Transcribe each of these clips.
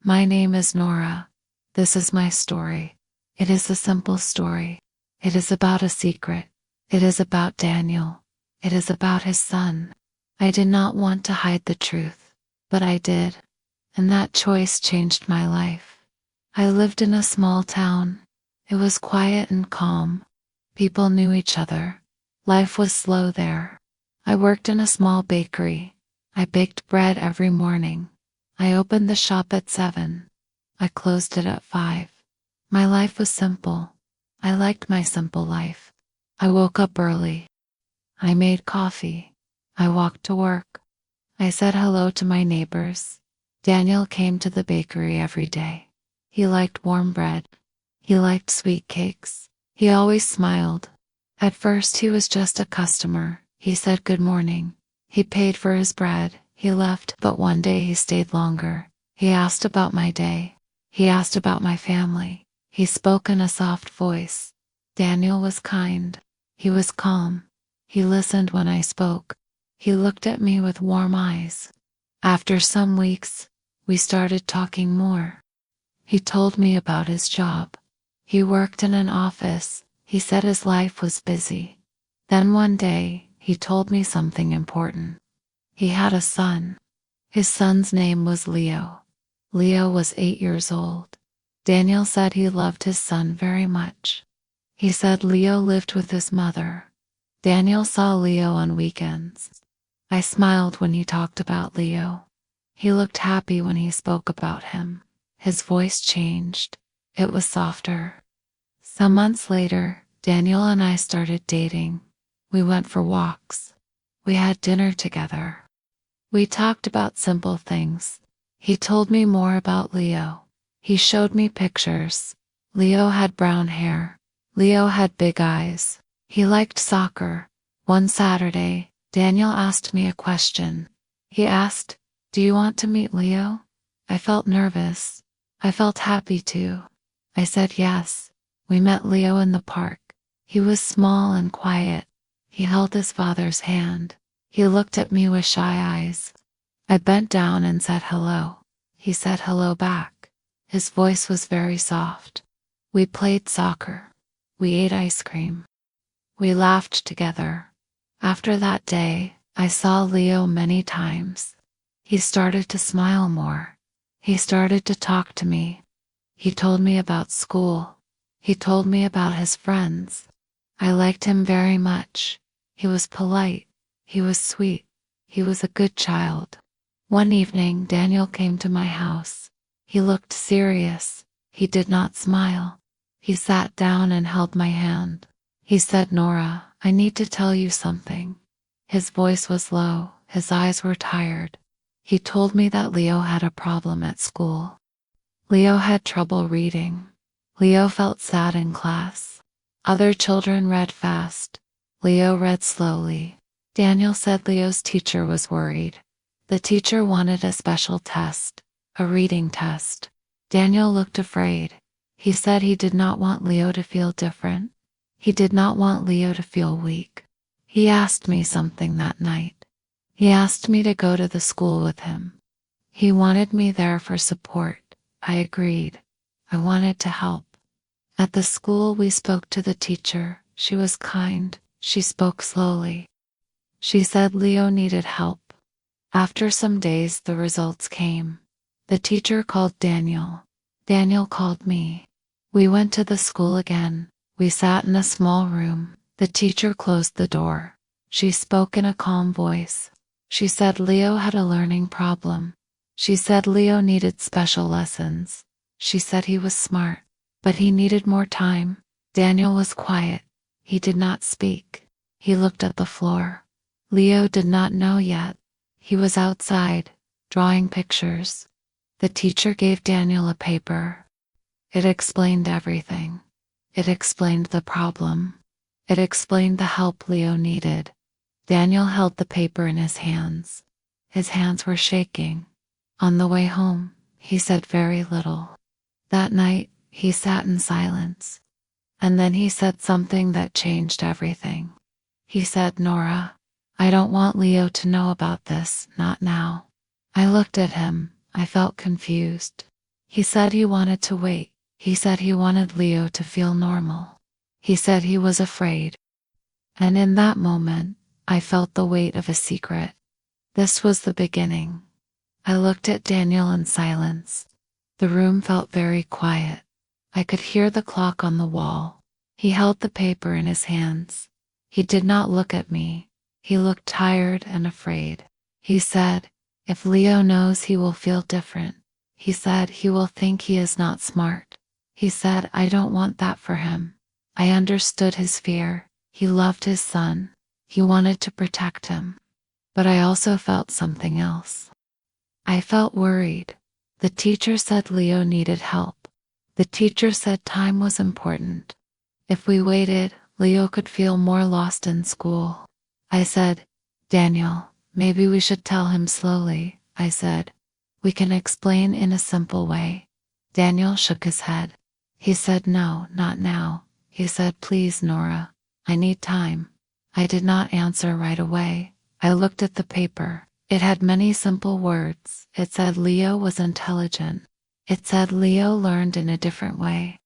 My name is Nora. This is my story. It is a simple story. It is about a secret. It is about Daniel. It is about his son. I did not want to hide the truth, but I did, and that choice changed my life. I lived in a small town. It was quiet and calm. People knew each other. Life was slow there. I worked in a small bakery. I baked bread every morning. I opened the shop at 7. I closed it at 5. My life was simple. I liked my simple life. I woke up early. I made coffee. I walked to work. I said hello to my neighbors. Daniel came to the bakery every day. He liked warm bread. He liked sweet cakes. He always smiled. At first he was just a customer. He said good morning. He paid for his bread. He left, but one day he stayed longer. He asked about my day. He asked about my family. He spoke in a soft voice. Daniel was kind. He was calm. He listened when I spoke. He looked at me with warm eyes. After some weeks, we started talking more. He told me about his job. He worked in an office. He said his life was busy. Then one day, he told me something important. He had a son. His son's name was Leo. Leo was 8 years old. Daniel said he loved his son very much. He said Leo lived with his mother. Daniel saw Leo on weekends. I smiled when he talked about Leo. He looked happy when he spoke about him. His voice changed. It was softer. Some months later, Daniel and I started dating. We went for walks. We had dinner together. We talked about simple things. He told me more about Leo. He showed me pictures. Leo had brown hair. Leo had big eyes. He liked soccer. One Saturday, Daniel asked me a question. He asked, "Do you want to meet Leo?" I felt nervous. I felt happy too. I said yes. We met Leo in the park. He was small and quiet. He held his father's hand. He looked at me with shy eyes. I bent down and said hello. He said hello back. His voice was very soft. We played soccer. We ate ice cream. We laughed together. After that day, I saw Leo many times. He started to smile more. He started to talk to me. He told me about school. He told me about his friends. I liked him very much. He was polite. He was sweet. He was a good child. One evening, Daniel came to my house. He looked serious. He did not smile. He sat down and held my hand. He said, "Nora, I need to tell you something." His voice was low. His eyes were tired. He told me that Leo had a problem at school. Leo had trouble reading. Leo felt sad in class. Other children read fast. Leo read slowly. Daniel said Leo's teacher was worried. The teacher wanted a special test, a reading test. Daniel looked afraid. He said he did not want Leo to feel different. He did not want Leo to feel weak. He asked me something that night. He asked me to go to the school with him. He wanted me there for support. I agreed. I wanted to help. At the school, we spoke to the teacher. She was kind. She spoke slowly. She said Leo needed help. After some days, the results came. The teacher called Daniel. Daniel called me. We went to the school again. We sat in a small room. The teacher closed the door. She spoke in a calm voice. She said Leo had a learning problem. She said Leo needed special lessons. She said he was smart, but he needed more time. Daniel was quiet. He did not speak. He looked at the floor. Leo did not know yet. He was outside, drawing pictures. The teacher gave Daniel a paper. It explained everything. It explained the problem. It explained the help Leo needed. Daniel held the paper in his hands. His hands were shaking. On the way home, he said very little. That night, he sat in silence. And then he said something that changed everything. He said, "Nora, I don't want Leo to know about this, not now." I looked at him. I felt confused. He said he wanted to wait. He said he wanted Leo to feel normal. He said he was afraid. And in that moment, I felt the weight of a secret. This was the beginning. I looked at Daniel in silence. The room felt very quiet. I could hear the clock on the wall. He held the paper in his hands. He did not look at me. He looked tired and afraid. He said, "If Leo knows, he will feel different." He said he will think he is not smart. He said, "I don't want that for him." I understood his fear. He loved his son. He wanted to protect him. But I also felt something else. I felt worried. The teacher said Leo needed help. The teacher said time was important. If we waited, Leo could feel more lost in school. I said, "Daniel, maybe we should tell him slowly." I said, "We can explain in a simple way." Daniel shook his head. He said, "No, not now." He said, "Please, Nora, I need time." I did not answer right away. I looked at the paper. It had many simple words. It said Leo was intelligent. It said Leo learned in a different way.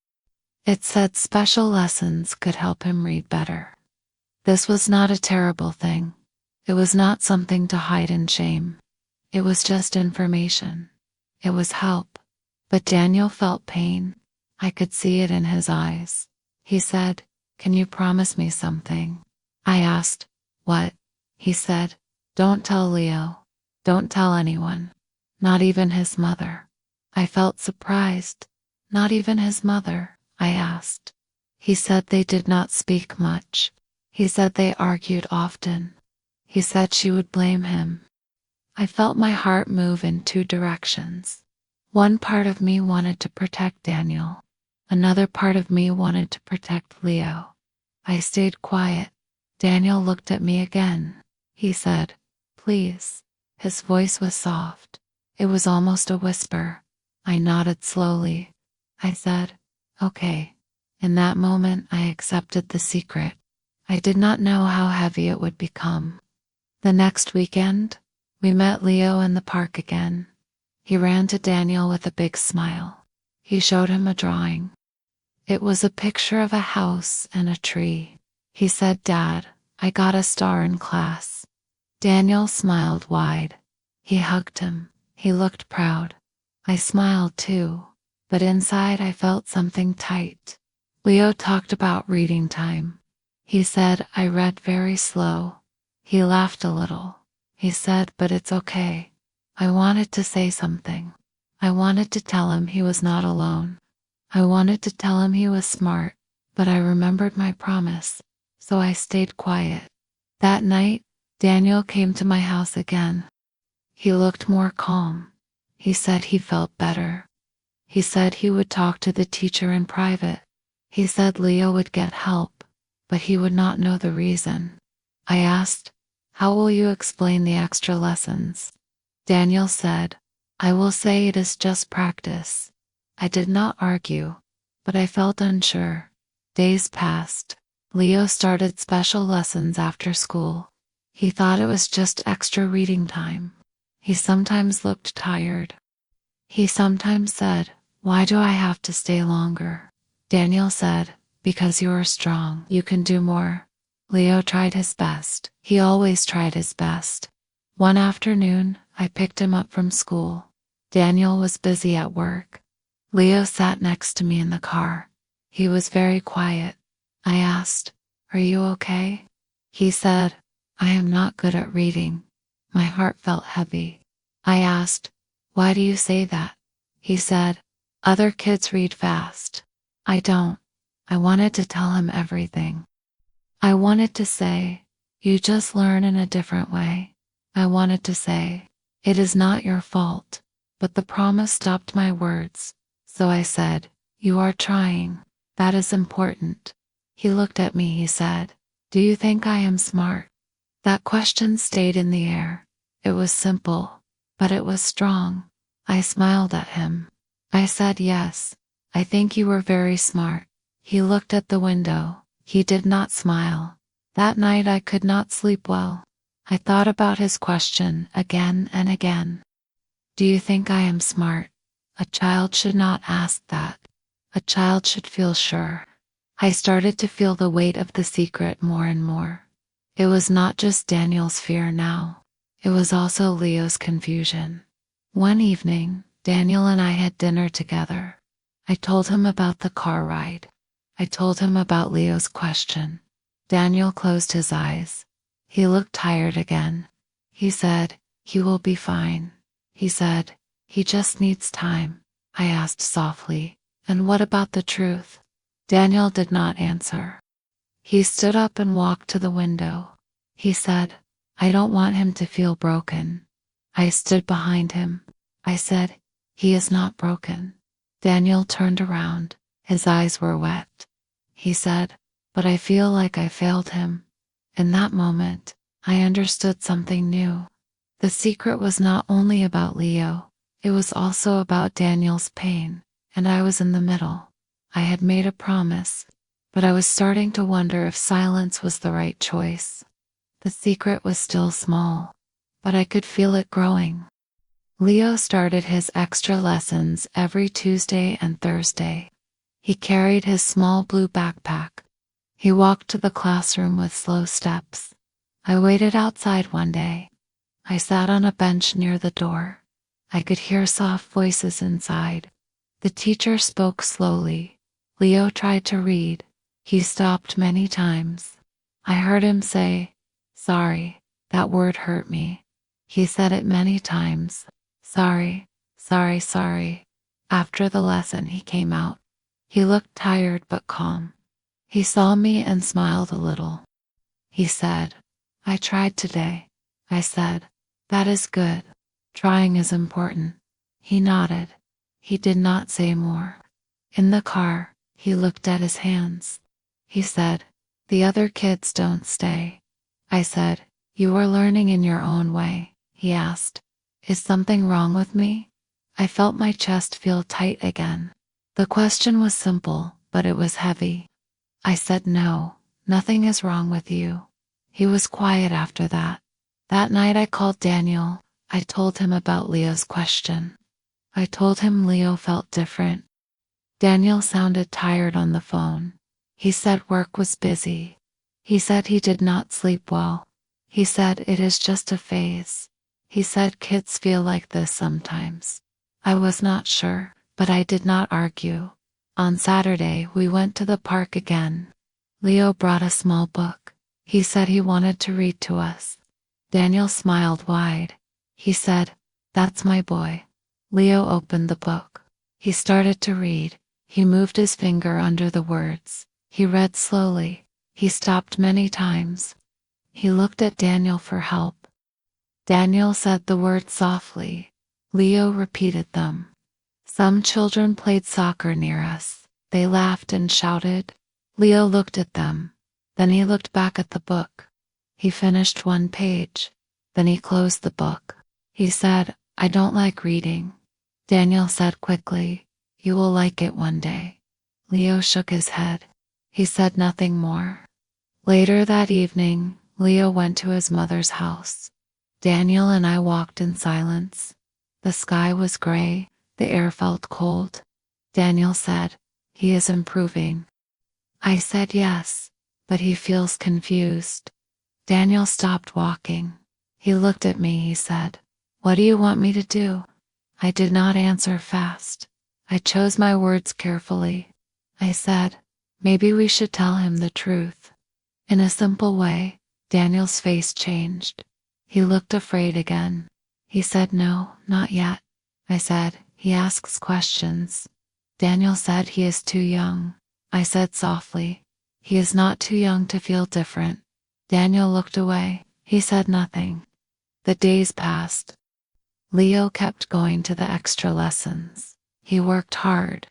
It said special lessons could help him read better. This was not a terrible thing. It was not something to hide in shame. It was just information. It was help. But Daniel felt pain. I could see it in his eyes. He said, "Can you promise me something?" I asked, "What?" He said, "Don't tell Leo. Don't tell anyone. Not even his mother." I felt surprised. "Not even his mother?" I asked. He said they did not speak much. He said they argued often. He said she would blame him. I felt my heart move in two directions. One part of me wanted to protect Daniel. Another part of me wanted to protect Leo. I stayed quiet. Daniel looked at me again. He said, "Please." His voice was soft. It was almost a whisper. I nodded slowly. I said, "Okay." In that moment, I accepted the secret. I did not know how heavy it would become. The next weekend, we met Leo in the park again. He ran to Daniel with a big smile. He showed him a drawing. It was a picture of a house and a tree. He said, "Dad, I got a star in class." Daniel smiled wide. He hugged him. He looked proud. I smiled too, but inside I felt something tight. Leo talked about reading time. He said, "I read very slow." He laughed a little. He said, "But it's okay." I wanted to say something. I wanted to tell him he was not alone. I wanted to tell him he was smart, but I remembered my promise, so I stayed quiet. That night, Daniel came to my house again. He looked more calm. He said he felt better. He said he would talk to the teacher in private. He said Leo would get help, but he would not know the reason. I asked, "How will you explain the extra lessons?" Daniel said, "I will say it is just practice." I did not argue, but I felt unsure. Days passed. Leo started special lessons after school. He thought it was just extra reading time. He sometimes looked tired. He sometimes said, "Why do I have to stay longer?" Daniel said, "Because you are strong. You can do more." Leo tried his best. He always tried his best. One afternoon, I picked him up from school. Daniel was busy at work. Leo sat next to me in the car. He was very quiet. I asked, "Are you okay?" He said, "I am not good at reading." My heart felt heavy. I asked, "Why do you say that?" He said, "Other kids read fast. I don't." I wanted to tell him everything. I wanted to say, "You just learn in a different way." I wanted to say, "It is not your fault." But the promise stopped my words. So I said, "You are trying. That is important." He looked at me. He said, "Do you think I am smart?" That question stayed in the air. It was simple, but it was strong. I smiled at him. I said, "Yes, I think you were very smart." He looked at the window. He did not smile. That night I could not sleep well. I thought about his question again and again. "Do you think I am smart?" A child should not ask that. A child should feel sure. I started to feel the weight of the secret more and more. It was not just Daniel's fear now. It was also Leo's confusion. One evening, Daniel and I had dinner together. I told him about the car ride. I told him about Leo's question. Daniel closed his eyes. He looked tired again. He said, "He will be fine." He said, "He just needs time." I asked softly, "And what about the truth?" Daniel did not answer. He stood up and walked to the window. He said, "I don't want him to feel broken." I stood behind him. I said, "He is not broken." Daniel turned around. His eyes were wet. He said, "But I feel like I failed him." In that moment, I understood something new. The secret was not only about Leo, it was also about Daniel's pain, and I was in the middle. I had made a promise, but I was starting to wonder if silence was the right choice. The secret was still small, but I could feel it growing. Leo started his extra lessons every Tuesday and Thursday. He carried his small blue backpack. He walked to the classroom with slow steps. I waited outside one day. I sat on a bench near the door. I could hear soft voices inside. The teacher spoke slowly. Leo tried to read. He stopped many times. I heard him say, "Sorry." That word hurt me. He said it many times. "Sorry, sorry, sorry." After the lesson, he came out. He looked tired but calm. He saw me and smiled a little. He said, "I tried today." I said, "That is good. Trying is important." He nodded. He did not say more. In the car, he looked at his hands. He said, "The other kids don't stay." I said, "You are learning in your own way." He asked, "Is something wrong with me?" I felt my chest feel tight again. The question was simple, but it was heavy. I said, "No, nothing is wrong with you." He was quiet after that. That night I called Daniel. I told him about Leo's question. I told him Leo felt different. Daniel sounded tired on the phone. He said work was busy. He said he did not sleep well. He said it is just a phase. He said kids feel like this sometimes. I was not sure, but I did not argue. On Saturday, we went to the park again. Leo brought a small book. He said he wanted to read to us. Daniel smiled wide. He said, "That's my boy." Leo opened the book. He started to read. He moved his finger under the words. He read slowly. He stopped many times. He looked at Daniel for help. Daniel said the words softly. Leo repeated them. Some children played soccer near us. They laughed and shouted. Leo looked at them. Then he looked back at the book. He finished one page. Then he closed the book. He said, "I don't like reading." Daniel said quickly, "You will like it one day." Leo shook his head. He said nothing more. Later that evening, Leo went to his mother's house. Daniel and I walked in silence. The sky was gray. The air felt cold. Daniel said, "He is improving." I said yes, but he feels confused. Daniel stopped walking. He looked at me, he said, "What do you want me to do?" I did not answer fast. I chose my words carefully. I said, "Maybe we should tell him the truth." In a simple way, Daniel's face changed. He looked afraid again. He said, "No, not yet." I said, "He asks questions." Daniel said he is too young. I said softly, "He is not too young to feel different." Daniel looked away. He said nothing. The days passed. Leo kept going to the extra lessons. He worked hard.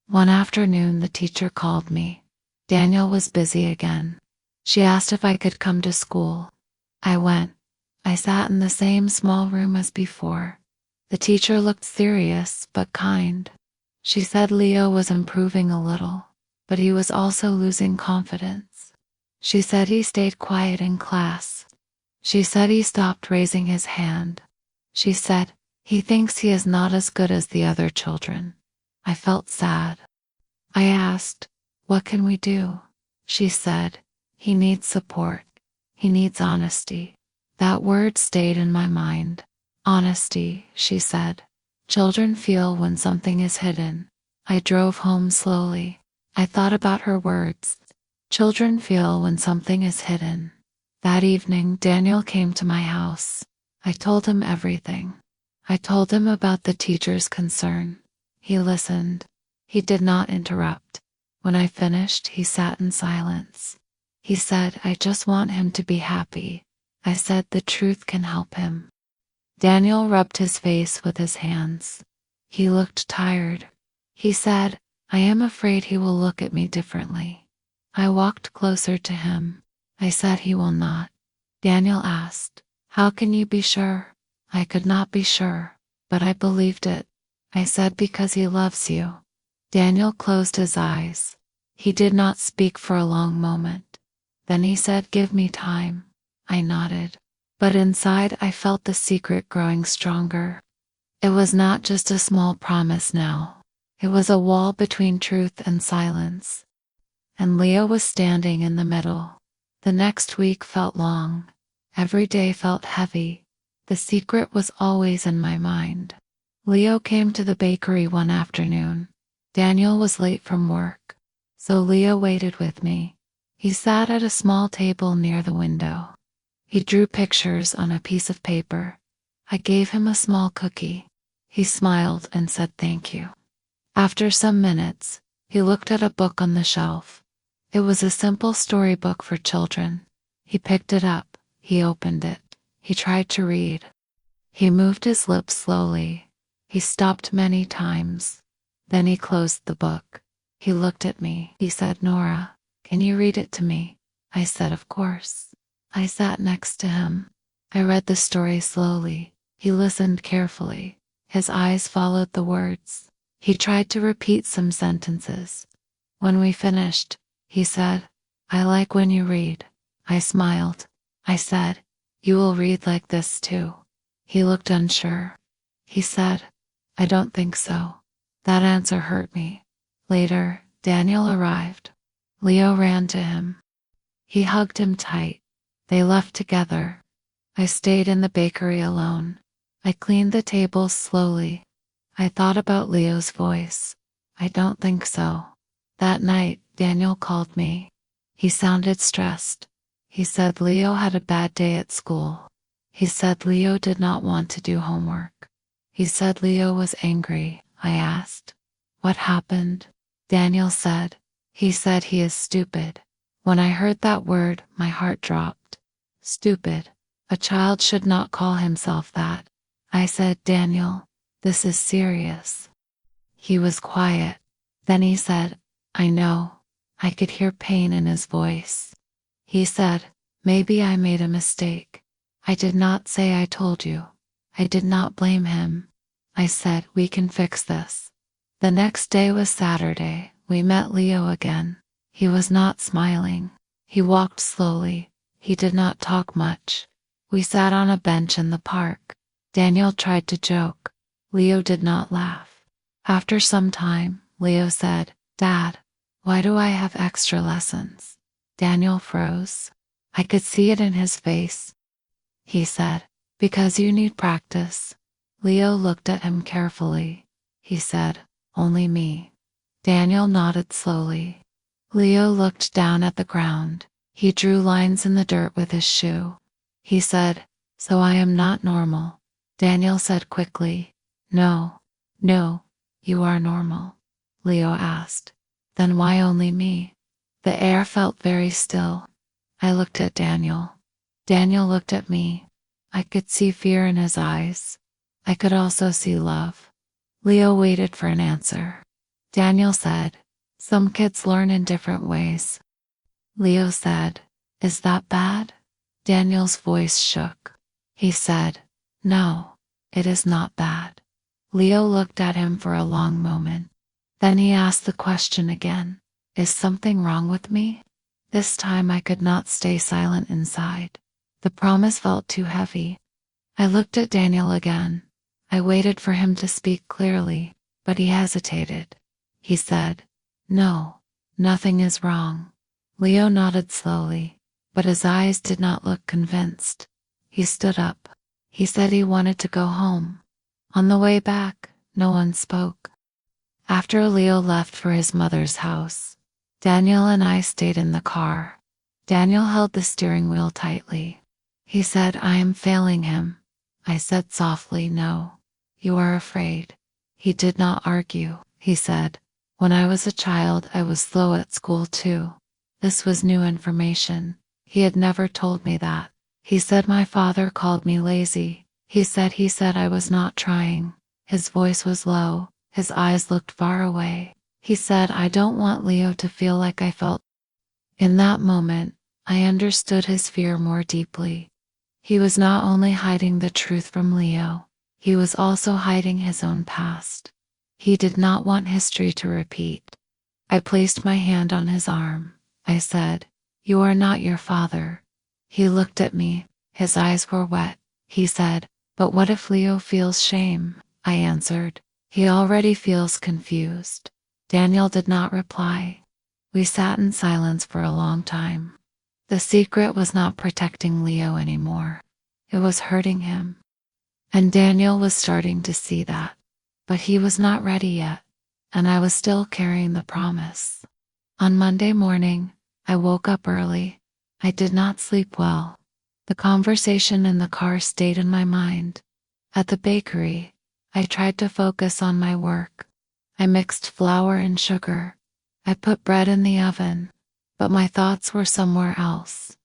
One afternoon, the teacher called me. Daniel was busy again. She asked if I could come to school. I went. I sat in the same small room as before. The teacher looked serious but kind. She said Leo was improving a little, but he was also losing confidence. She said he stayed quiet in class. She said he stopped raising his hand. She said, He thinks he is not as good as the other children. I felt sad. I asked, what can we do? She said, he needs support. He needs honesty. That word stayed in my mind. Honesty, she said. Children feel when something is hidden. I drove home slowly. I thought about her words. Children feel when something is hidden. That evening, Daniel came to my house. I told him everything. I told him about the teacher's concern. He listened. He did not interrupt. When I finished, he sat in silence. He said, I just want him to be happy. I said, the truth can help him. Daniel rubbed his face with his hands. He looked tired. He said, I am afraid he will look at me differently. I walked closer to him. I said, he will not. Daniel asked, how can you be sure? I could not be sure, but I believed it. I said, because he loves you. Daniel closed his eyes. He did not speak for a long moment. Then he said, give me time. I nodded. But inside I felt the secret growing stronger. It was not just a small promise now. It was a wall between truth and silence. And Leo was standing in the middle. The next week felt long. Every day felt heavy. The secret was always in my mind. Leo came to the bakery one afternoon. Daniel was late from work, so Leo waited with me. He sat at a small table near the window. He drew pictures on a piece of paper. I gave him a small cookie. He smiled and said thank you. After some minutes, he looked at a book on the shelf. It was a simple storybook for children. He picked it up. He opened it. He tried to read. He moved his lips slowly. He stopped many times. Then he closed the book. He looked at me. He said, Nora, can you read it to me? I said, of course. I sat next to him. I read the story slowly. He listened carefully. His eyes followed the words. He tried to repeat some sentences. When we finished, he said, I like when you read. I smiled. I said, you will read like this too. He looked unsure. He said, I don't think so. That answer hurt me. Later, Daniel arrived. Leo ran to him. He hugged him tight. They left together. I stayed in the bakery alone. I cleaned the tables slowly. I thought about Leo's voice. I don't think so. That night, Daniel called me. He sounded stressed. He said Leo had a bad day at school. He said Leo did not want to do homework. He said Leo was angry. I asked, what happened? Daniel said, he said he is stupid. When I heard that word, my heart dropped. Stupid. A child should not call himself that. I said, Daniel, this is serious. He was quiet. Then he said, I know. I could hear pain in his voice. He said, maybe I made a mistake. I did not say I told you. I did not blame him. I said, we can fix this. The next day was Saturday. We met Leo again. He was not smiling. He walked slowly. He did not talk much. We sat on a bench in the park. Daniel tried to joke. Leo did not laugh. After some time, Leo said, Dad, why do I have extra lessons? Daniel froze. I could see it in his face. He said, because you need practice. Leo looked at him carefully. He said, only me. Daniel nodded slowly. Leo looked down at the ground. He drew lines in the dirt with his shoe. He said, so I am not normal. Daniel said quickly, no, you are normal. Leo asked, then why only me? The air felt very still. I looked at Daniel. Daniel looked at me. I could see fear in his eyes. I could also see love. Leo waited for an answer. Daniel said, some kids learn in different ways. Leo said, is that bad? Daniel's voice shook. He said, no, it is not bad. Leo looked at him for a long moment. Then he asked the question again, is something wrong with me? This time I could not stay silent inside. The promise felt too heavy. I looked at Daniel again. I waited for him to speak clearly, but he hesitated. He said, "No, nothing is wrong." Leo nodded slowly, but his eyes did not look convinced. He stood up. He said he wanted to go home. On the way back, no one spoke. After Leo left for his mother's house, Daniel and I stayed in the car. Daniel held the steering wheel tightly. He said, "I am failing him." I said softly, "No, you are afraid." He did not argue. He said, "When I was a child, I was slow at school too." This was new information. He had never told me that. He said my father called me lazy. He said I was not trying. His voice was low. His eyes looked far away. He said, "I don't want Leo to feel like I felt." In that moment, I understood his fear more deeply. He was not only hiding the truth from Leo, he was also hiding his own past. He did not want history to repeat. I placed my hand on his arm. I said, "You are not your father." He looked at me. His eyes were wet. He said, "But what if Leo feels shame?" I answered, "He already feels confused." Daniel did not reply. We sat in silence for a long time. The secret was not protecting Leo anymore. It was hurting him. And Daniel was starting to see that. But he was not ready yet, and I was still carrying the promise. On Monday morning, I woke up early. I did not sleep well. The conversation in the car stayed in my mind. At the bakery, I tried to focus on my work. I mixed flour and sugar. I put bread in the oven, but my thoughts were somewhere else.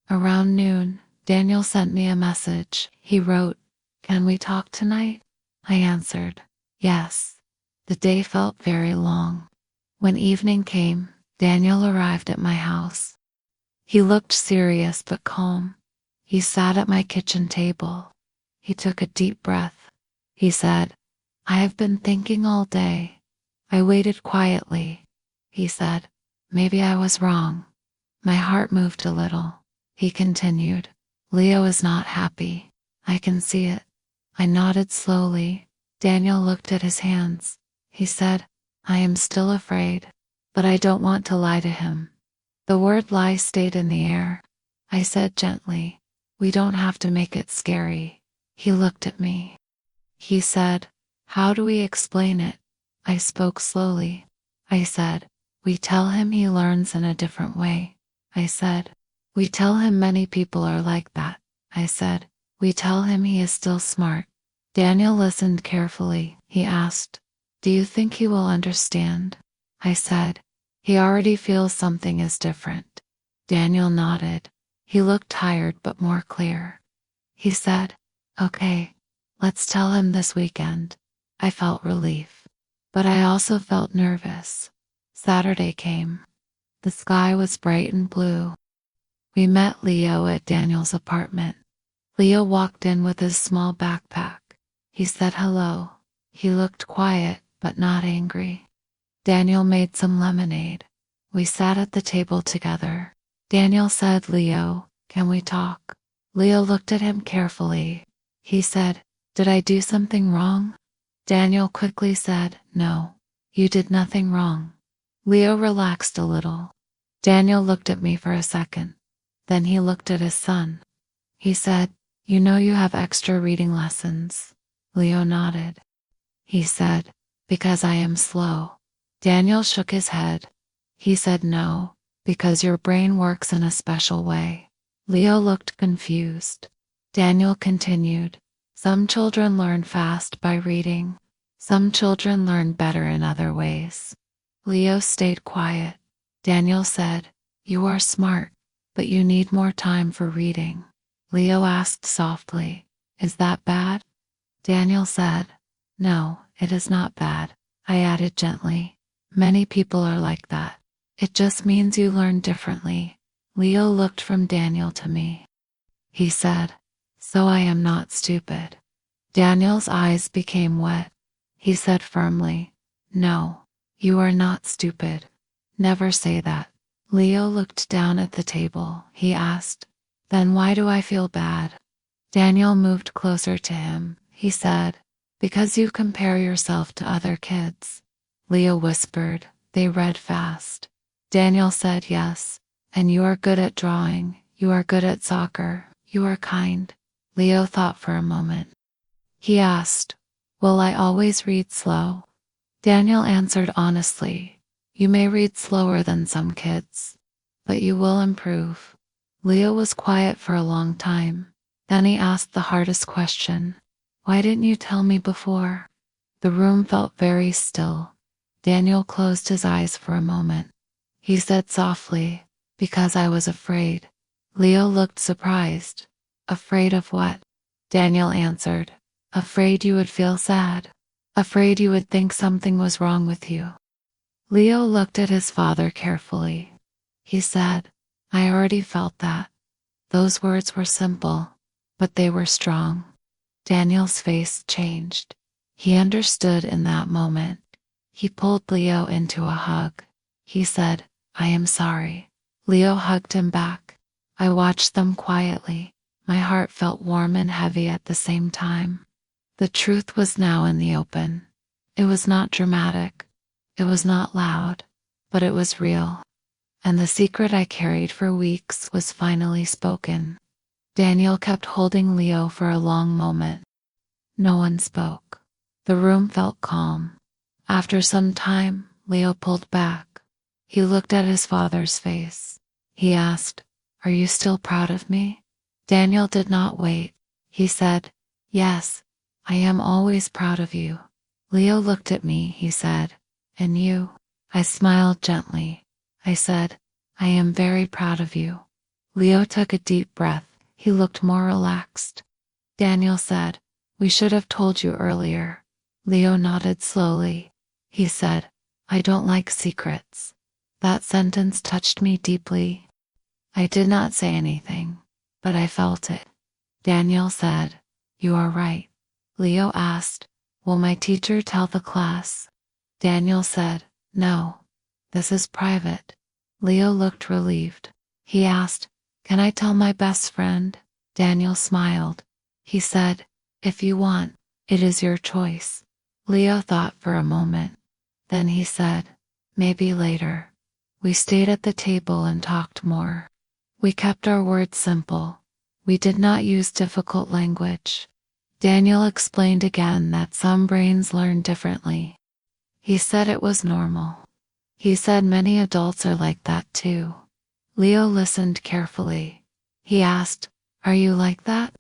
Around noon, Daniel sent me a message. He wrote, "Can we talk tonight?" I answered, "Yes." The day felt very long. When evening came, Daniel arrived at my house. He looked serious but calm. He sat at my kitchen table. He took a deep breath. He said, "I have been thinking all day." I waited quietly. He said, "Maybe I was wrong." My heart moved a little. He continued, "Leo is not happy. I can see it." I nodded slowly. Daniel looked at his hands. He said, "I am still afraid, but I don't want to lie to him." The word lie stayed in the air. I said gently, "We don't have to make it scary." He looked at me. He said, "How do we explain it?" I spoke slowly. I said, "We tell him he learns in a different way." I said, "We tell him many people are like that." I said, "We tell him he is still smart." Daniel listened carefully. He asked, "Do you think he will understand?" I said, "He already feels something is different." Daniel nodded. He looked tired but more clear. He said, "Okay, let's tell him this weekend." I felt relief, but I also felt nervous. Saturday came. The sky was bright and blue. We met Leo at Daniel's apartment. Leo walked in with his small backpack. He said hello. He looked quiet, but not angry. Daniel made some lemonade. We sat at the table together. Daniel said, "Leo, can we talk?" Leo looked at him carefully. He said, "Did I do something wrong?" Daniel quickly said, "No, you did nothing wrong." Leo relaxed a little. Daniel looked at me for a second. Then he looked at his son. He said, "You know you have extra reading lessons." Leo nodded. He said, "Because I am slow." Daniel shook his head. He said, "No, because your brain works in a special way." Leo looked confused. Daniel continued, "Some children learn fast by reading. Some children learn better in other ways." Leo stayed quiet. Daniel said, "You are smart, but you need more time for reading." Leo asked softly, "Is that bad?" Daniel said, "No, it is not bad." I added gently, "Many people are like that. It just means you learn differently." Leo looked from Daniel to me. He said, "So I am not stupid." Daniel's eyes became wet. He said firmly, "No, you are not stupid. Never say that." Leo looked down at the table. He asked, "Then why do I feel bad?" Daniel moved closer to him. He said, Because you compare yourself to other kids. Leo whispered. They read fast. Daniel said yes. And you are good at drawing. You are good at soccer. You are kind. Leo thought for a moment. He asked, will I always read slow? Daniel answered honestly. You may read slower than some kids, but you will improve. Leo was quiet for a long time. Then he asked the hardest question. Why didn't you tell me before? The room felt very still. Daniel closed his eyes for a moment. He said softly, because I was afraid. Leo looked surprised. Afraid of what? Daniel answered. Afraid you would feel sad. Afraid you would think something was wrong with you. Leo looked at his father carefully. He said, I already felt that. Those words were simple, but they were strong. Daniel's face changed. He understood in that moment. He pulled Leo into a hug. He said, I am sorry. Leo hugged him back. I watched them quietly. My heart felt warm and heavy at the same time. The truth was now in the open. It was not dramatic. It was not loud, but it was real. And the secret I carried for weeks was finally spoken. Daniel kept holding Leo for a long moment. No one spoke. The room felt calm. After some time, Leo pulled back. He looked at his father's face. He asked, are you still proud of me? Daniel did not wait. He said, yes, I am always proud of you. Leo looked at me, he said, and you? I smiled gently. I said, I am very proud of you. Leo took a deep breath. He looked more relaxed. Daniel said, we should have told you earlier. Leo nodded slowly. He said, I don't like secrets. That sentence touched me deeply. I did not say anything, but I felt it. Daniel said, you are right. Leo asked, will my teacher tell the class? Daniel said, no. This is private. Leo looked relieved. He asked, can I tell my best friend? Daniel smiled. He said, if you want, it is your choice. Leo thought for a moment. Then he said, maybe later. We stayed at the table and talked more. We kept our words simple. We did not use difficult language. Daniel explained again that some brains learn differently. He said it was normal. He said many adults are like that too. Leo listened carefully. He asked, are you like that?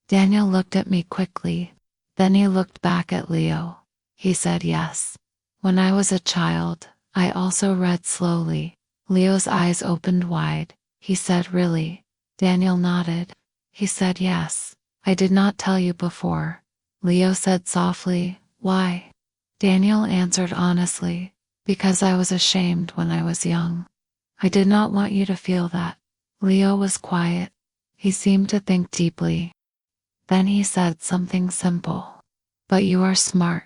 Daniel looked at me quickly. Then he looked back at Leo. He said yes. When I was a child, I also read slowly. Leo's eyes opened wide. He said, really? Daniel nodded. He said, yes. I did not tell you before. Leo said softly, why? Daniel answered honestly, because I was ashamed when I was young. I did not want you to feel that. Leo was quiet. He seemed to think deeply. Then he said something simple. But you are smart.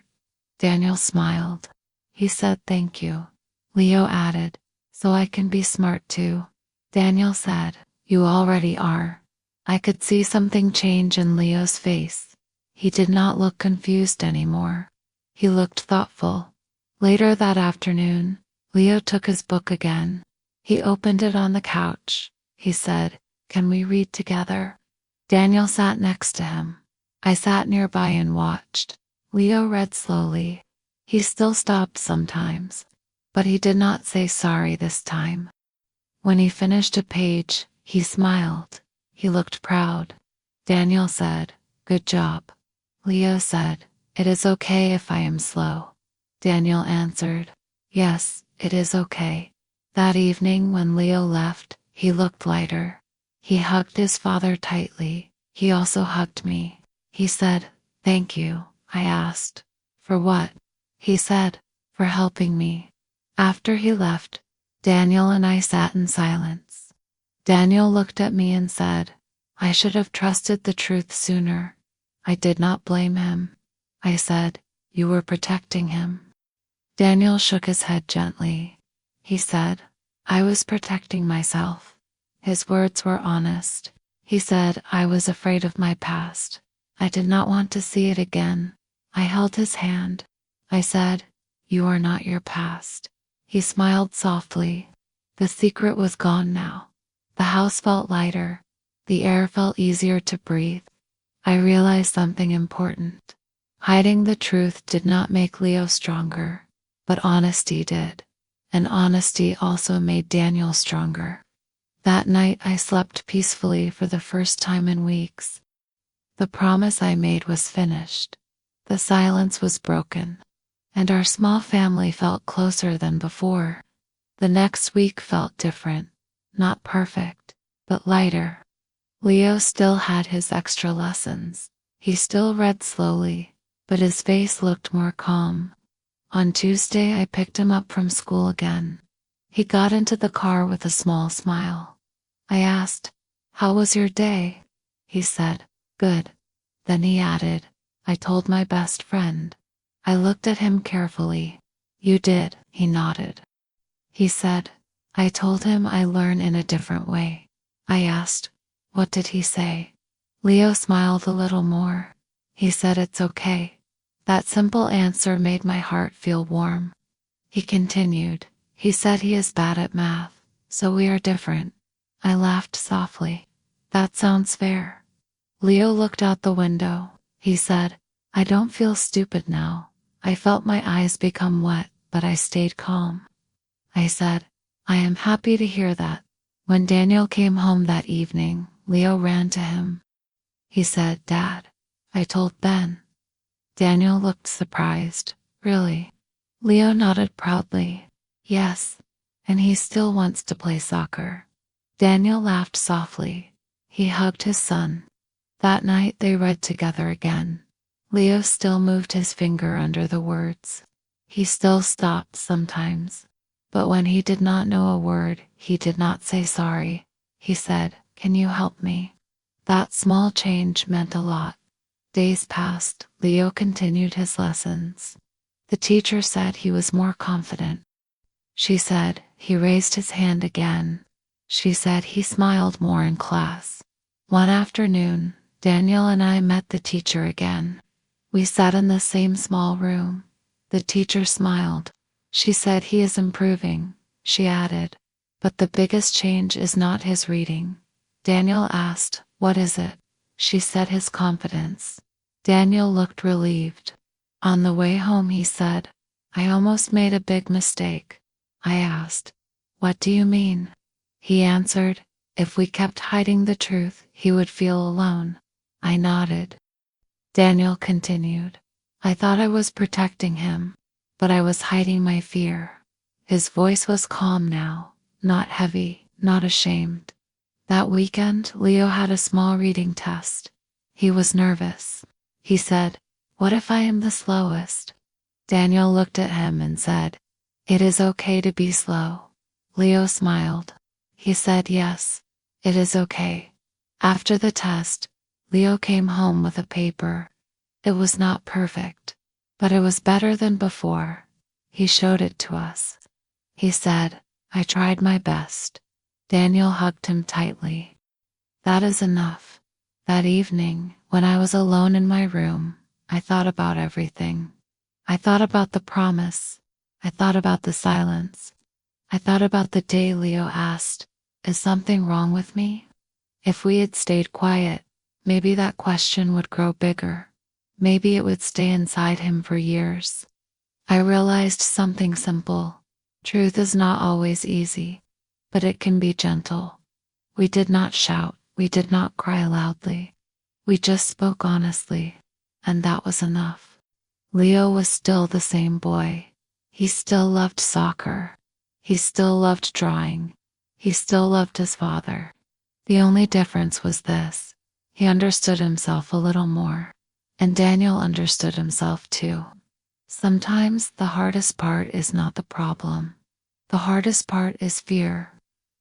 Daniel smiled. He said thank you. Leo added, so I can be smart too. Daniel said, you already are. I could see something change in Leo's face. He did not look confused anymore. He looked thoughtful. Later that afternoon, Leo took his book again. He opened it on the couch. He said, can we read together? Daniel sat next to him. I sat nearby and watched. Leo read slowly. He still stopped sometimes, but he did not say sorry this time. When he finished a page, he smiled. He looked proud. Daniel said, good job. Leo said, it is okay if I am slow. Daniel answered, yes, it is okay. That evening when Leo left, he looked lighter. He hugged his father tightly. He also hugged me. He said, thank you. I asked, for what? He said, for helping me. After he left, Daniel and I sat in silence. Daniel looked at me and said, I should have trusted the truth sooner. I did not blame him. I said, you were protecting him. Daniel shook his head gently. He said, I was protecting myself. His words were honest. He said, I was afraid of my past. I did not want to see it again. I held his hand. I said, "You are not your past." He smiled softly. The secret was gone now. The house felt lighter. The air felt easier to breathe. I realized something important. Hiding the truth did not make Leo stronger, but honesty did. And honesty also made Daniel stronger. That night I slept peacefully for the first time in weeks. The promise I made was finished. The silence was broken, and our small family felt closer than before. The next week felt different, not perfect, but lighter. Leo still had his extra lessons. He still read slowly, but his face looked more calm. On Tuesday, I picked him up from school again. He got into the car with a small smile. I asked, "How was your day?" He said, "Good." Then he added, "I told my best friend." I looked at him carefully. "You did?" He nodded. He said, "I told him I learn in a different way." I asked, "What did he say?" Leo smiled a little more. He said, "It's okay." That simple answer made my heart feel warm. He continued, "He said he is bad at math, so we are different." I laughed softly. "That sounds fair." Leo looked out the window. He said, "I don't feel stupid now." I felt my eyes become wet, but I stayed calm. I said, "I am happy to hear that." When Daniel came home that evening, Leo ran to him. He said, "Dad, I told Ben." Daniel looked surprised. "Really?" Leo nodded proudly. "Yes, and he still wants to play soccer." Daniel laughed softly. He hugged his son. That night they read together again. Leo still moved his finger under the words. He still stopped sometimes. But when he did not know a word, he did not say sorry. He said, "Can you help me?" That small change meant a lot. Days passed. Leo continued his lessons. The teacher said he was more confident. She said he raised his hand again. She said he smiled more in class. One afternoon, Daniel and I met the teacher again. We sat in the same small room. The teacher smiled. She said he is improving. She added, "But the biggest change is not his reading." Daniel asked, "What is it?" She said, "His confidence." Daniel looked relieved. On the way home he said, "I almost made a big mistake." I asked, "What do you mean?" He answered, "If we kept hiding the truth, he would feel alone." I nodded. Daniel continued, "I thought I was protecting him, but I was hiding my fear." His voice was calm now, not heavy, not ashamed. That weekend, Leo had a small reading test. He was nervous. He said, "What if I am the slowest?" Daniel looked at him and said, "It is okay to be slow." Leo smiled. He said, "Yes, it is okay." After the test, Leo came home with a paper. It was not perfect, but it was better than before. He showed it to us. He said, "I tried my best." Daniel hugged him tightly. That is enough. That evening, when I was alone in my room, I thought about everything. I thought about the promise. I thought about the silence. I thought about the day Leo asked, "Is something wrong with me?" If we had stayed quiet, maybe that question would grow bigger. Maybe it would stay inside him for years. I realized something simple. Truth is not always easy, but it can be gentle. We did not shout. We did not cry loudly. We just spoke honestly, and that was enough. Leo was still the same boy. He still loved soccer. He still loved drawing. He still loved his father. The only difference was this: he understood himself a little more. And Daniel understood himself too. Sometimes the hardest part is not the problem. The hardest part is fear.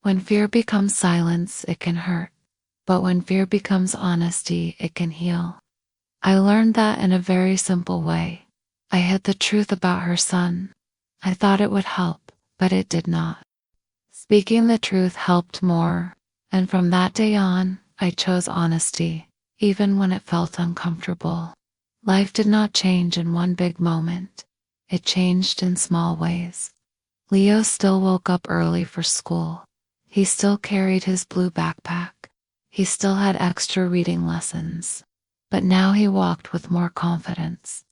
When fear becomes silence, it can hurt. But when fear becomes honesty, it can heal. I learned that in a very simple way. I hid the truth about her son. I thought it would help, but it did not. Speaking the truth helped more, and from that day on, I chose honesty, even when it felt uncomfortable. Life did not change in one big moment. It changed in small ways. Leo still woke up early for school. He still carried his blue backpack. He still had extra reading lessons. But now he walked with more confidence.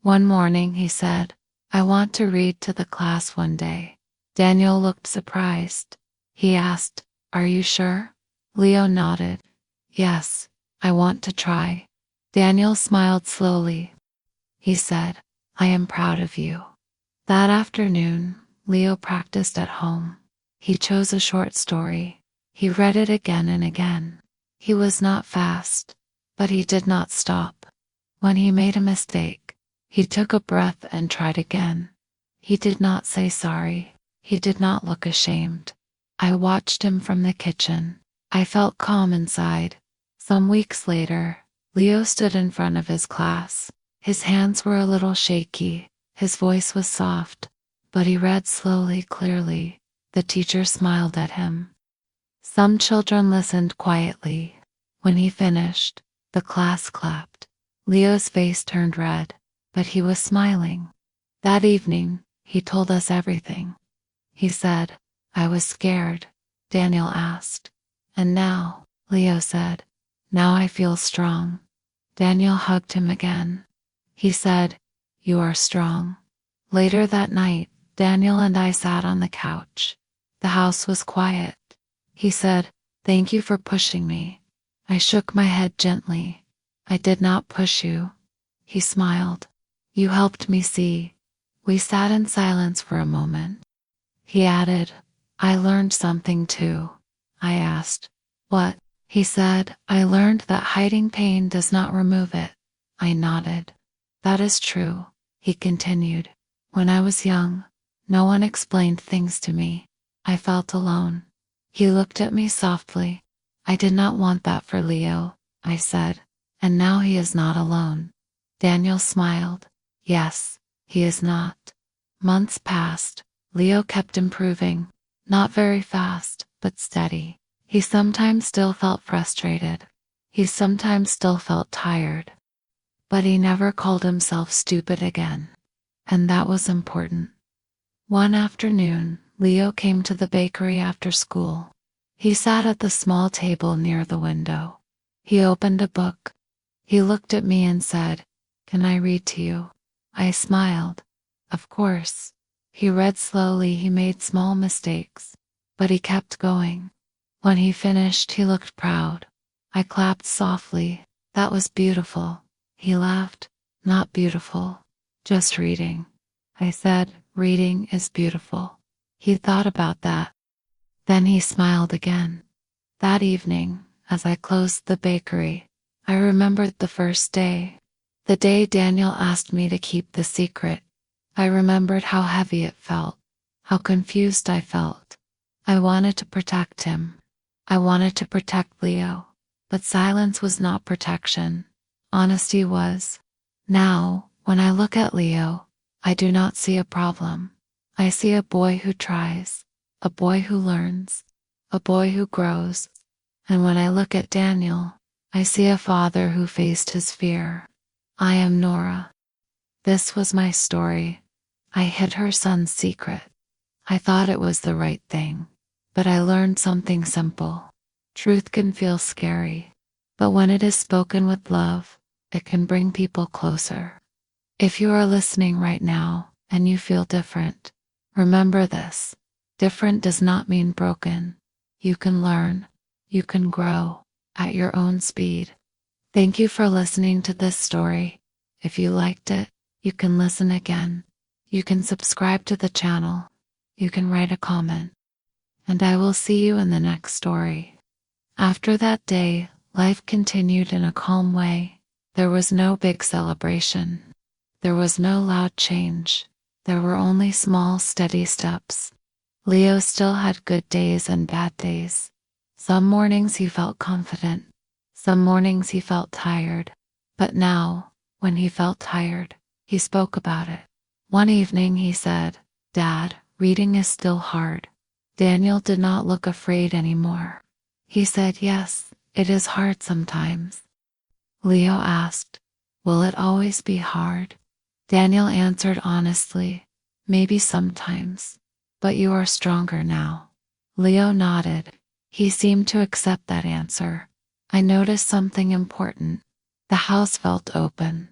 One morning he said, "I want to read to the class one day." Daniel looked surprised. He asked, "Are you sure?" Leo nodded. "Yes, I want to try." Daniel smiled slowly. He said, "I am proud of you." That afternoon, Leo practiced at home. He chose a short story. He read it again and again. He was not fast, but he did not stop. When he made a mistake, he took a breath and tried again. He did not say sorry. He did not look ashamed. I watched him from the kitchen. I felt calm inside. Some weeks later, Leo stood in front of his class. His hands were a little shaky. His voice was soft, but he read slowly, clearly. The teacher smiled at him. Some children listened quietly. When he finished, the class clapped. Leo's face turned red, but he was smiling. That evening, he told us everything. He said, "I was scared." Daniel asked, "And now?" Leo said, "Now I feel strong." Daniel hugged him again. He said, "You are strong." Later that night, Daniel and I sat on the couch. The house was quiet. He said, "Thank you for pushing me." I shook my head gently. "I did not push you." He smiled. "You helped me see." We sat in silence for a moment. He added, "I learned something too." I asked, "What?" He said, "I learned that hiding pain does not remove it." I nodded. "That is true." He continued, "When I was young, no one explained things to me. I felt alone." He looked at me softly. "I did not want that for Leo," I said, "and now he is not alone." Daniel smiled. "Yes, he is not." Months passed. Leo kept improving, not very fast, but steady. He sometimes still felt frustrated. He sometimes still felt tired. But he never called himself stupid again. And that was important. One afternoon, Leo came to the bakery after school. He sat at the small table near the window. He opened a book. He looked at me and said, "Can I read to you?" I smiled. "Of course." He read slowly. He made small mistakes, but he kept going. When he finished, he looked proud. I clapped softly. "That was beautiful." He laughed. "Not beautiful, just reading." I said, "Reading is beautiful." He thought about that. Then he smiled again. That evening, as I closed the bakery, I remembered the first day. The day Daniel asked me to keep the secret. I remembered how heavy it felt, how confused I felt. I wanted to protect him. I wanted to protect Leo. But silence was not protection. Honesty was. Now, when I look at Leo, I do not see a problem. I see a boy who tries, a boy who learns, a boy who grows. And when I look at Daniel, I see a father who faced his fear. I am Nora. This was my story. I hid her son's secret. I thought it was the right thing. But I learned something simple. Truth can feel scary, but when it is spoken with love, it can bring people closer. If you are listening right now and you feel different, remember this. Different does not mean broken. You can learn. You can grow at your own speed. Thank you for listening to this story. If you liked it, you can listen again. You can subscribe to the channel. You can write a comment. And I will see you in the next story. After that day, life continued in a calm way. There was no big celebration. There was no loud change. There were only small, steady steps. Leo still had good days and bad days. Some mornings he felt confident. Some mornings he felt tired. But now, when he felt tired, he spoke about it. One evening he said, "Dad, reading is still hard." Daniel did not look afraid anymore. He said, "Yes, it is hard sometimes." Leo asked, Will it always be hard? Daniel answered honestly, maybe sometimes, but you are stronger now. Leo nodded. He seemed to accept that answer. I noticed something important. The house felt open.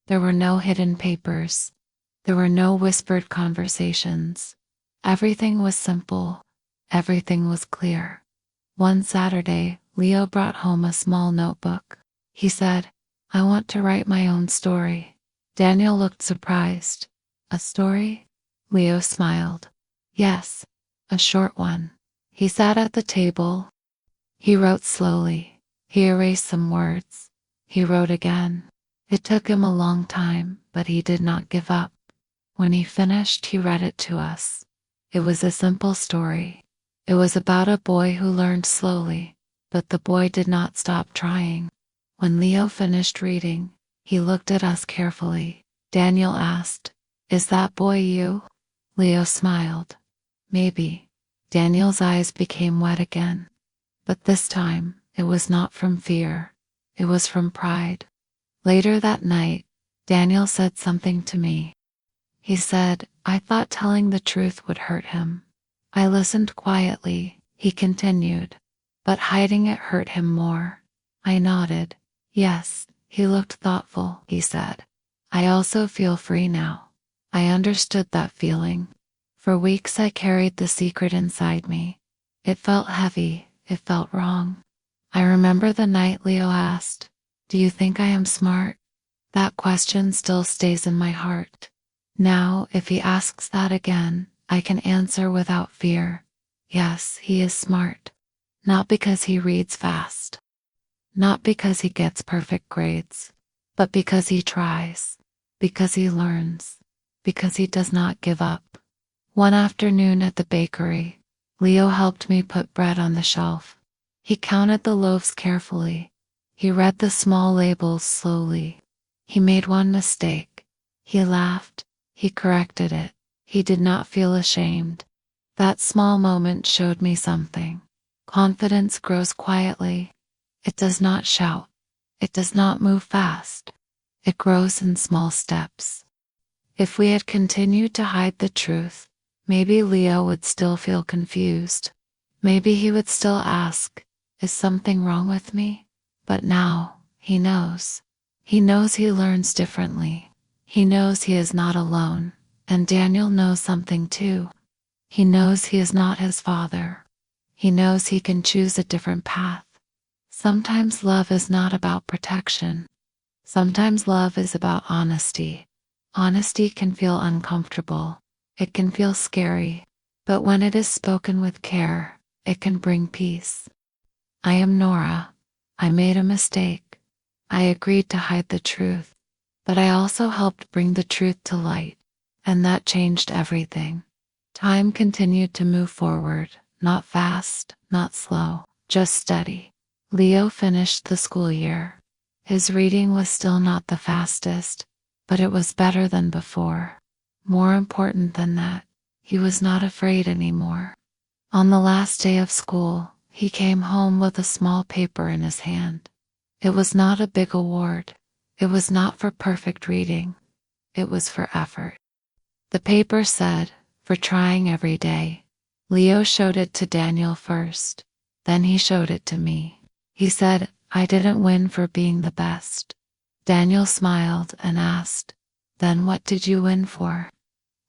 There were no hidden papers. There were no whispered conversations. Everything was simple. Everything was clear. One Saturday, Leo brought home a small notebook. He said, I want to write my own story. Daniel looked surprised. A story? Leo smiled. Yes, a short one. He sat at the table. He wrote slowly. He erased some words. He wrote again. It took him a long time, but he did not give up. When he finished, he read it to us. It was a simple story. It was about a boy who learned slowly, but the boy did not stop trying. When Leo finished reading, he looked at us carefully. Daniel asked, Is that boy you? Leo smiled. Maybe. Daniel's eyes became wet again. But this time, it was not from fear. It was from pride. Later that night, Daniel said something to me. He said, I thought telling the truth would hurt him. I listened quietly, he continued, but hiding it hurt him more. I nodded. Yes, he looked thoughtful, he said. I also feel free now. I understood that feeling. For weeks I carried the secret inside me. It felt heavy, it felt wrong. I remember the night Leo asked, Do you think I am smart? That question still stays in my heart. Now, if he asks that again, I can answer without fear. Yes, he is smart. Not because he reads fast. Not because he gets perfect grades. But because he tries. Because he learns. Because he does not give up. One afternoon at the bakery, Leo helped me put bread on the shelf. He counted the loaves carefully. He read the small labels slowly. He made one mistake. He laughed. He corrected it. He did not feel ashamed. That small moment showed me something. Confidence grows quietly. It does not shout. It does not move fast. It grows in small steps. If we had continued to hide the truth, maybe Leo would still feel confused. Maybe he would still ask, Is something wrong with me? But now, he knows. He knows he learns differently. He knows he is not alone. And Daniel knows something too. He knows he is not his father. He knows he can choose a different path. Sometimes love is not about protection. Sometimes love is about honesty. Honesty can feel uncomfortable. It can feel scary. But when it is spoken with care, it can bring peace. I am Nora. I made a mistake. I agreed to hide the truth. But I also helped bring the truth to light. And that changed everything. Time continued to move forward, not fast, not slow, just steady. Leo finished the school year. His reading was still not the fastest, but it was better than before. More important than that, he was not afraid anymore. On the last day of school, he came home with a small paper in his hand. It was not a big award. It was not for perfect reading. It was for effort. The paper said, For trying every day. Leo showed it to Daniel first. Then he showed it to me. He said, I didn't win for being the best. Daniel smiled and asked, Then what did you win for?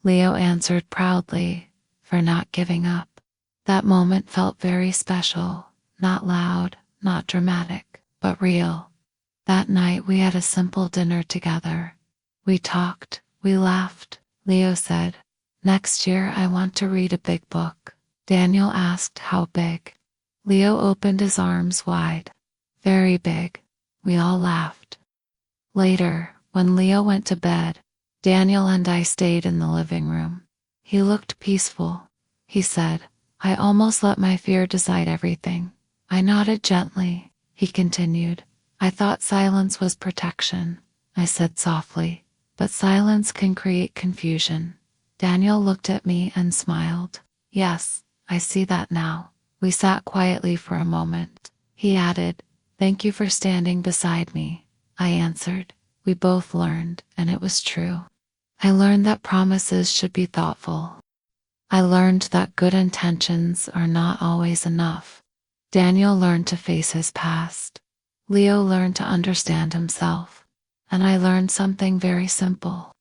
Leo answered proudly, For not giving up. That moment felt very special, not loud, not dramatic, but real. That night we had a simple dinner together. We talked, we laughed. Leo said, Next year I want to read a big book. Daniel asked how big. Leo opened his arms wide. Very big. We all laughed. Later, when Leo went to bed, Daniel and I stayed in the living room. He looked peaceful. He said, I almost let my fear decide everything. I nodded gently. He continued, I thought silence was protection. I said softly, But silence can create confusion. Daniel looked at me and smiled. Yes, I see that now. We sat quietly for a moment. He added, Thank you for standing beside me. I answered, We both learned, and it was true. I learned that promises should be thoughtful. I learned that good intentions are not always enough. Daniel learned to face his past. Leo learned to understand himself. And I learned something very simple.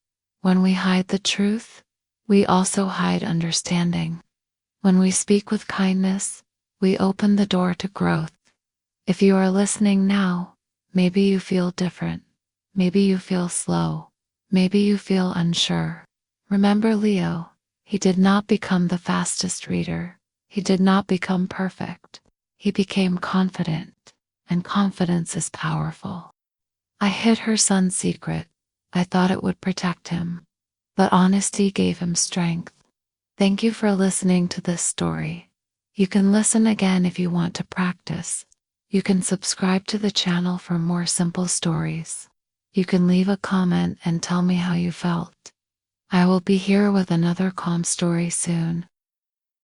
When we hide the truth, we also hide understanding. When we speak with kindness, we open the door to growth. If you are listening now, maybe you feel different. Maybe you feel slow. Maybe you feel unsure. Remember Leo. He did not become the fastest reader. He did not become perfect. He became confident, and confidence is powerful. I hid her son's secret. I thought it would protect him, but honesty gave him strength. Thank you for listening to this story. You can listen again if you want to practice. You can subscribe to the channel for more simple stories. You can leave a comment and tell me how you felt. I will be here with another calm story soon.